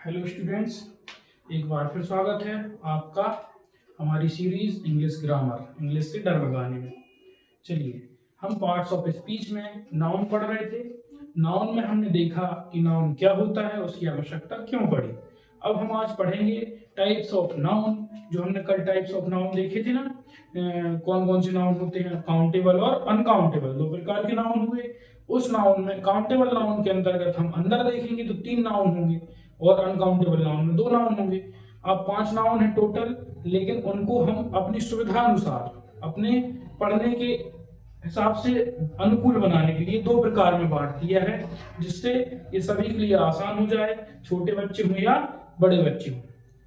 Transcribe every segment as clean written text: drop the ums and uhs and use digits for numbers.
Hello students, एक बार फिर स्वागत है आपका हमारी सीरीज इंग्लिश ग्रामर, इंग्लिश से डर भगाने में। चलिए, हम पार्ट्स ऑफ स्पीच में नाउन पढ़ रहे थे। नाउन में हमने देखा कि नाउन क्या होता है, उसकी आवश्यकता क्यों पड़ी। अब हम आज पढ़ेंगे टाइप्स ऑफ नाउन। जो हमने कल टाइप्स ऑफ नाउन देखे थे ना, कौन कौन से नाउन होते हैं, काउंटेबल और अनकाउंटेबल, दो प्रकार के नाउन हुए। उस नाउन में काउंटेबल नाउन के अंतर्गत हम अंदर देखेंगे तो 3 नाउन होंगे और अनकाउंटेबल नाउन में 2 नाउन होंगे। अब 5 नाउन है टोटल, लेकिन उनको हम अपनी सुविधा अनुसार, अपने पढ़ने के हिसाब से अनुकूल बनाने के लिए 2 प्रकार में बांट दिया है, जिससे ये सभी के लिए आसान हो जाए, छोटे बच्चे हो या बड़े बच्चे हो,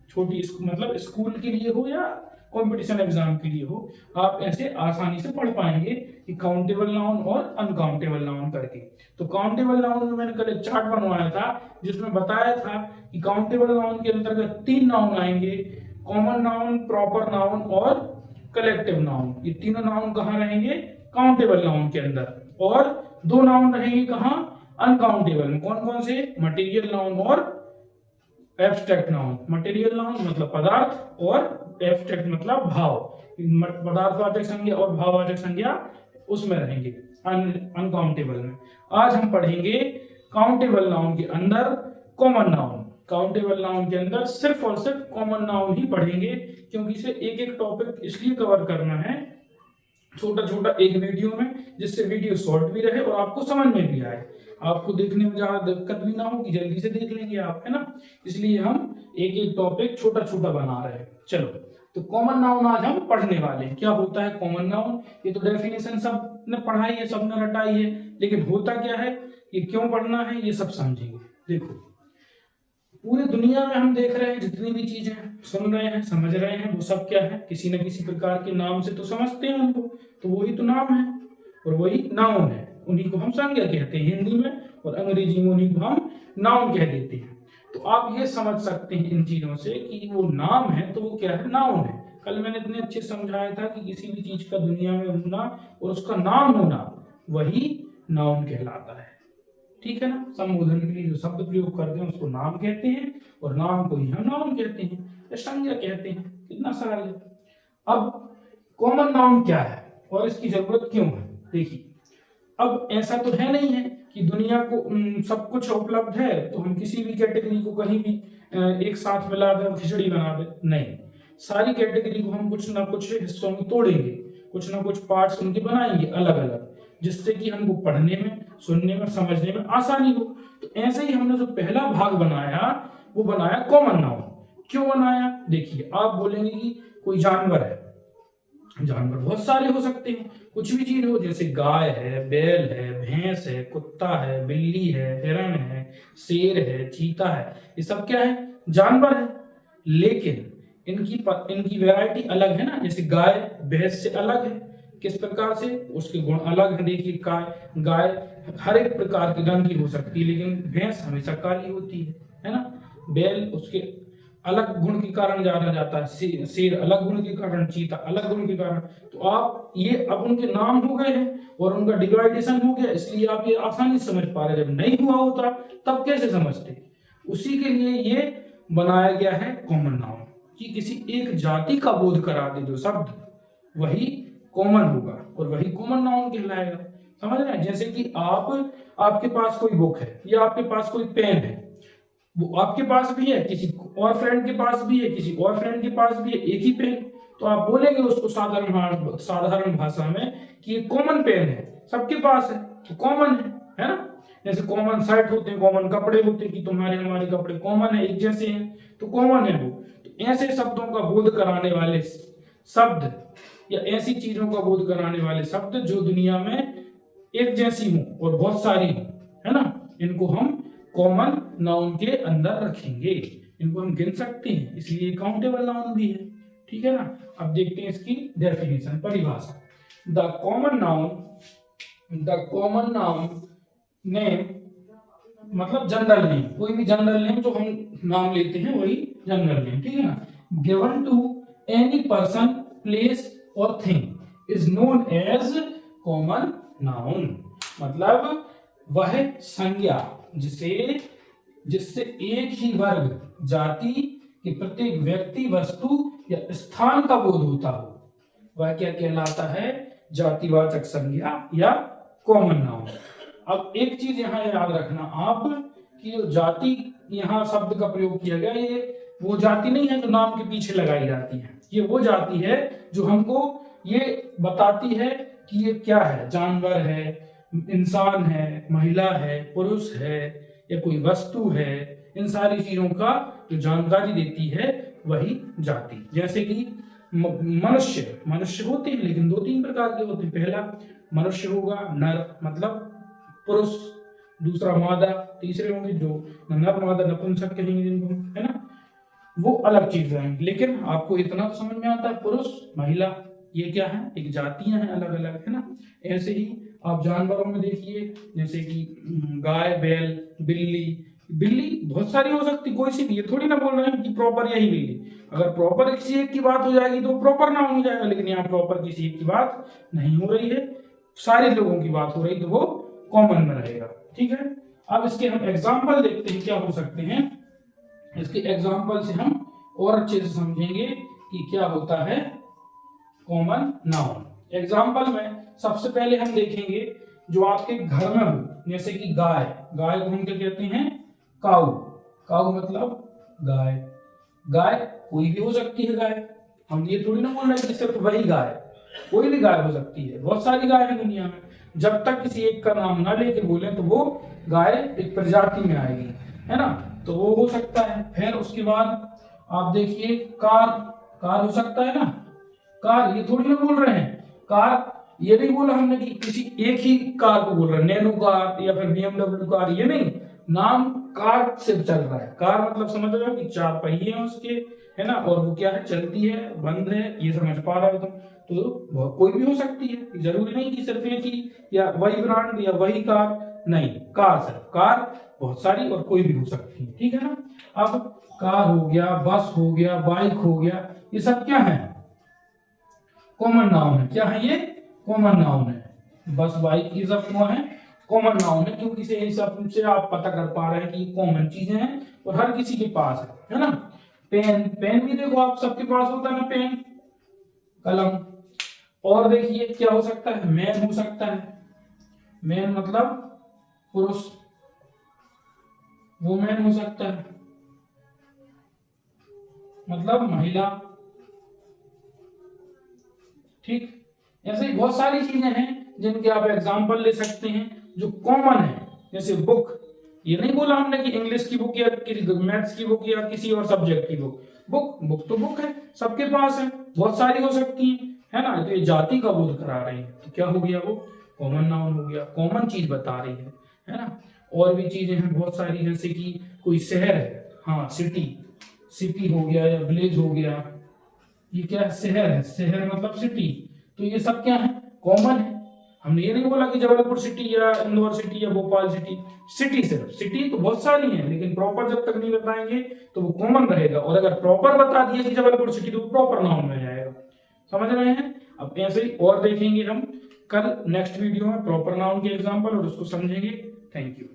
छोटी मतलब स्कूल के लिए हो या कंपटीशन एग्जाम के लिए हो, आप ऐसे आसानी से पढ़ पाएंगे कि काउंटेबल नाउन और अनकाउंटेबल नाउन करके। तो काउंटेबल नाउन में मैंने कल एक चार्ट बनवाया था जिसमें बताया था कि काउंटेबल नाउन के अंतर्गत 3 नाउन आएंगे, कॉमन नाउन, प्रॉपर नाउन और कलेक्टिव नाउन। ये तीनों नाउन कहाँ रहेंगे? काउंटेबल नाउन के अंदर। और 2 नाउन रहेंगे कहाँ? अनकाउंटेबल में। कौन कौन से? मटेरियल नाउन और एब्स्ट्रैक्ट नाउन। मटेरियल नाउन मतलब पदार्थ और एब्स्ट्रैक्ट मतलब भाव। पदार्थवाचक संज्ञा और भाववाचक संज्ञा उसमें रहेंगे अनकाउंटेबल में। आज हम पढ़ेंगे काउंटेबल नाउन के अंदर कॉमन नाउन। काउंटेबल नाउन के अंदर सिर्फ और सिर्फ कॉमन नाउन ही पढ़ेंगे, क्योंकि इसे एक एक टॉपिक इसलिए कवर करना है छोटा छोटा एक वीडियो में, जिससे वीडियो शॉर्ट भी रहे और आपको समझ में भी आए, आपको देखने में ज्यादा दिक्कत भी ना हो, कि जल्दी से देख लेंगे आप, है ना। इसलिए हम एक एक टॉपिक छोटा छोटा बना रहे हैं। चलो, तो कॉमन नाउन आज हम पढ़ने वाले हैं। क्या होता है कॉमन नाउन? ये तो डेफिनेशन सब ने पढ़ाई है, सब ने रटाई है, लेकिन होता क्या है, ये क्यों पढ़ना है, ये सब समझेंगे। देखो, पूरी दुनिया में हम देख रहे हैं, जितनी भी चीजें सुन रहे हैं, समझ रहे हैं, वो सब क्या है? किसी न किसी प्रकार के नाम से तो समझते हैं उनको, तो वही तो नाम है और वही नाउन है। उन्हीं को हम संज्ञा कहते हैं हिंदी में, और अंग्रेजी में उन्हीं को हम नाउन कह देते हैं। तो आप ये समझ सकते हैं इन चीजों से कि वो नाम है तो वो क्या है? नाउन है। कल मैंने इतने अच्छे समझाया था कि किसी भी चीज का दुनिया में होना और उसका नाम होना, वही नाउन कहलाता है। ठीक है ना। संबोधन के लिए जो शब्द प्रयोग करते हैं उसको नाम कहते हैं, और नाम को ही हम नाउन कहते हैं या संज्ञा कहते हैं। कितना सरल है। अब कॉमन नाउन क्या है और इसकी जरूरत क्यों है? देखिए, अब ऐसा तो है नहीं है कि दुनिया को सब कुछ उपलब्ध है तो हम किसी भी कैटेगरी को कहीं भी एक साथ मिला दें और खिचड़ी बना दें। नहीं, सारी कैटेगरी को हम कुछ ना कुछ हिस्सों में तोड़ेंगे, कुछ ना कुछ पार्ट्स उनके बनाएंगे अलग अलग, जिससे कि हमको पढ़ने में, सुनने में, समझने में आसानी हो। तो ऐसे ही हमने जो पहला भाग बनाया वो बनाया कॉमन नाउन। क्यों बनाया? देखिए, आप बोलेंगे कि कोई जानवर है, जानवर बहुत सारे हो सकते हैं, कुछ भी चीज हो, जैसे गाय है, बैल है, भैंस है, कुत्ता है, बिल्ली है, हिरण है, शेर है, चीता है, ये सब क्या है? जानवर है। लेकिन इनकी वैरायटी अलग है ना। जैसे गाय भैंस से अलग है, किस प्रकार से? उसके गुण अलग है। देखिए, गाय हर एक प्रकार के रंग की हो सकती है, लेकिन भैंस हमेशा काली होती है ना। बैल उसके अलग गुण के कारण जाना जाता है, शेर अलग गुण के कारण, चीता अलग गुण के कारण। तो आप ये अब उनके नाम हो गए हैं और उनका डिवाइडेशन हो गया, इसलिए आप ये आसानी से समझ पा रहे। जब नहीं हुआ होता तब कैसे समझते? उसी के लिए ये बनाया गया है कॉमन नाउन, कि किसी एक जाति का बोध करा दे जो शब्द, वही कॉमन होगा और वही कॉमन नाउन कहलाएगा। समझ रहे हैं? जैसे कि आपके पास कोई बुक है या आपके पास कोई पेन है, वो आपके पास भी है, किसी और फ्रेंड के पास भी है, किसी और फ्रेंड के पास भी है, एक ही पेन। तो आप बोलेंगे उसको साधारण भाषा में कि ये कॉमन पेन है, सबके पास है, तो कॉमन है ना। जैसे कॉमन शर्ट होते हैं, कॉमन कपड़े होते हैं, कि तुम्हारे हमारे कपड़े कॉमन है, एक जैसे हैं, तो कॉमन है वो। तो ऐसे शब्दों का बोध कराने वाले शब्द या ऐसी चीजों का बोध कराने वाले शब्द जो दुनिया में एक जैसी हो और बहुत सारी हो, है ना, इनको हम कॉमन नाउन के अंदर रखेंगे। इनको हम गिन सकते हैं, इसलिए काउंटेबल नाउन भी है। ठीक है ना। अब देखते हैं इसकी डेफिनेशन, परिभाषा। द कॉमन नाउन नेम मतलब जनरल नेम, कोई भी जनरल नेम जो हम नाम लेते हैं वही जनरल नेम। ठीक है ना। Given to any person, place और thing is known as common noun. मतलब वह संज्ञा जिसे जिससे एक ही वर्ग जाति के प्रत्येक व्यक्ति वस्तु या स्थान का बोध होता हो वह क्या कहलाता है? जातिवाचक संज्ञा या कॉमन नाउन। अब एक चीज यहाँ याद रखना आप कि जो जाति यहाँ शब्द का प्रयोग किया गया, ये वो जाति नहीं है जो नाम के पीछे लगाई जाती है। ये वो जाति है जो हमको ये बताती है कि ये क्या है, जानवर है, इंसान है, महिला है, पुरुष है या कोई वस्तु है। इन सारी चीजों का जो जानकारी देती है वही जाति। जैसे कि मनुष्य होते हैं, लेकिन 2-3 प्रकार के होते हैं। पहला मनुष्य होगा नर मतलब पुरुष, दूसरा मादा, तीसरे होंगे जो नर मादा नपुंसक कहेंगे जिनको, है ना, वो अलग चीज रहेंगे। लेकिन आपको इतना तो समझ में आता है, पुरुष महिला ये क्या है, एक जातियां हैं अलग अलग, है ना। ऐसे ही आप जानवरों में देखिए, जैसे कि गाय, बैल, बिल्ली बहुत सारी हो सकती, कोई सी भी। ये थोड़ी ना बोल रहे हैं कि प्रॉपर यही बिल्ली। अगर प्रॉपर किसी एक की बात हो जाएगी तो प्रॉपर नाउन हो जाएगा, लेकिन यहाँ प्रॉपर किसी एक की बात नहीं हो रही है, सारे लोगों की बात हो रही, तो वो कॉमन में रहेगा। ठीक है, अब इसके हम एग्जाम्पल देखते हैं क्या हो सकते हैं। इसके एग्जाम्पल से हम और अच्छे से समझेंगे कि क्या होता है कॉमन नाउन। एग्जाम्पल में सबसे पहले हम देखेंगे जो आपके घर में हो, जैसे कि गाय को हम क्या कहते हैं? काऊ मतलब गाय कोई भी हो सकती है गाय। हम ये थोड़ी ना बोल रहे हैं कि सिर्फ वही गाय, कोई भी गाय हो सकती है, बहुत सारी गाय है दुनिया में। जब तक किसी एक का नाम ना लेके बोले तो वो गाय एक प्रजाति में आएगी, है ना, तो वो हो सकता है। फिर उसके बाद आप देखिए कार हो सकता है ना। कार ये थोड़ी ना बोल रहे हैं, कार ये नहीं बोला हमने कि किसी एक ही कार को बोल रहे हैं, नैनो कार या फिर BMW कार, ये नहीं, नाम कार से चल रहा है। कार मतलब समझ रहे हो कि 4 पहिए हैं उसके, है ना, और वो क्या है, चलती है, बंद है, ये समझ पा रहे हो तुम। तो कोई भी हो सकती है, जरूरी नहीं कि सिर्फ एक ही या वही ब्रांड या वही कार, नहीं, कार बहुत सारी और कोई भी हो सकती है। ठीक है ना। अब कार हो गया, बस हो गया, बाइक हो गया, ये सब क्या है? कॉमन नाउन है। क्या है ये? कॉमन नाउन है। बस, बाइक, ये सब क्या है? कॉमन नाउन है, क्योंकि से हिसाब से आप पता कर पा रहे हैं कि कॉमन चीजें हैं और हर किसी के पास है ना। पेन भी देखो आप सबके पास होता है ना, पेन, कलम। और देखिए क्या हो सकता है? मैन हो सकता है, मैन मतलब पुरुष, वुमेन हो सकता है मतलब महिला। ठीक, ऐसे ही बहुत सारी चीजें हैं जिनके आप एग्जाम्पल ले सकते हैं जो कॉमन है। जैसे बुक, ये नहीं बोला हमने कि इंग्लिश की बुक या किसी मैथ्स की बुक या किसी और सब्जेक्ट की बुक। बुक तो बुक है, सबके पास है, बहुत सारी हो सकती है ना। तो ये जाति का बोध करा रही है, तो क्या हो गया? वो कॉमन नाउन हो गया, कॉमन चीज बता रही है ना। और भी चीजें हैं बहुत सारी, जैसे कि कोई शहर है, हाँ, सिटी हो गया या विलेज हो गया, ये क्या है? शहर है, शहर मतलब सिटी। तो ये सब क्या है? कॉमन है। हमने ये नहीं बोला कि जबलपुर सिटी या इंदौर सिटी या भोपाल सिटी। सिर्फ सिटी तो बहुत सारी हैं, लेकिन प्रॉपर जब तक नहीं बताएंगे तो वो कॉमन रहेगा। और अगर प्रॉपर बता दिया कि जबलपुर सिटी, तो प्रॉपर नाउन में जाएगा। समझ रहे हैं? अब ऐसे ही और देखेंगे हम कल नेक्स्ट वीडियो में प्रॉपर नाउन के एग्जाम्पल और उसको समझेंगे। Thank you.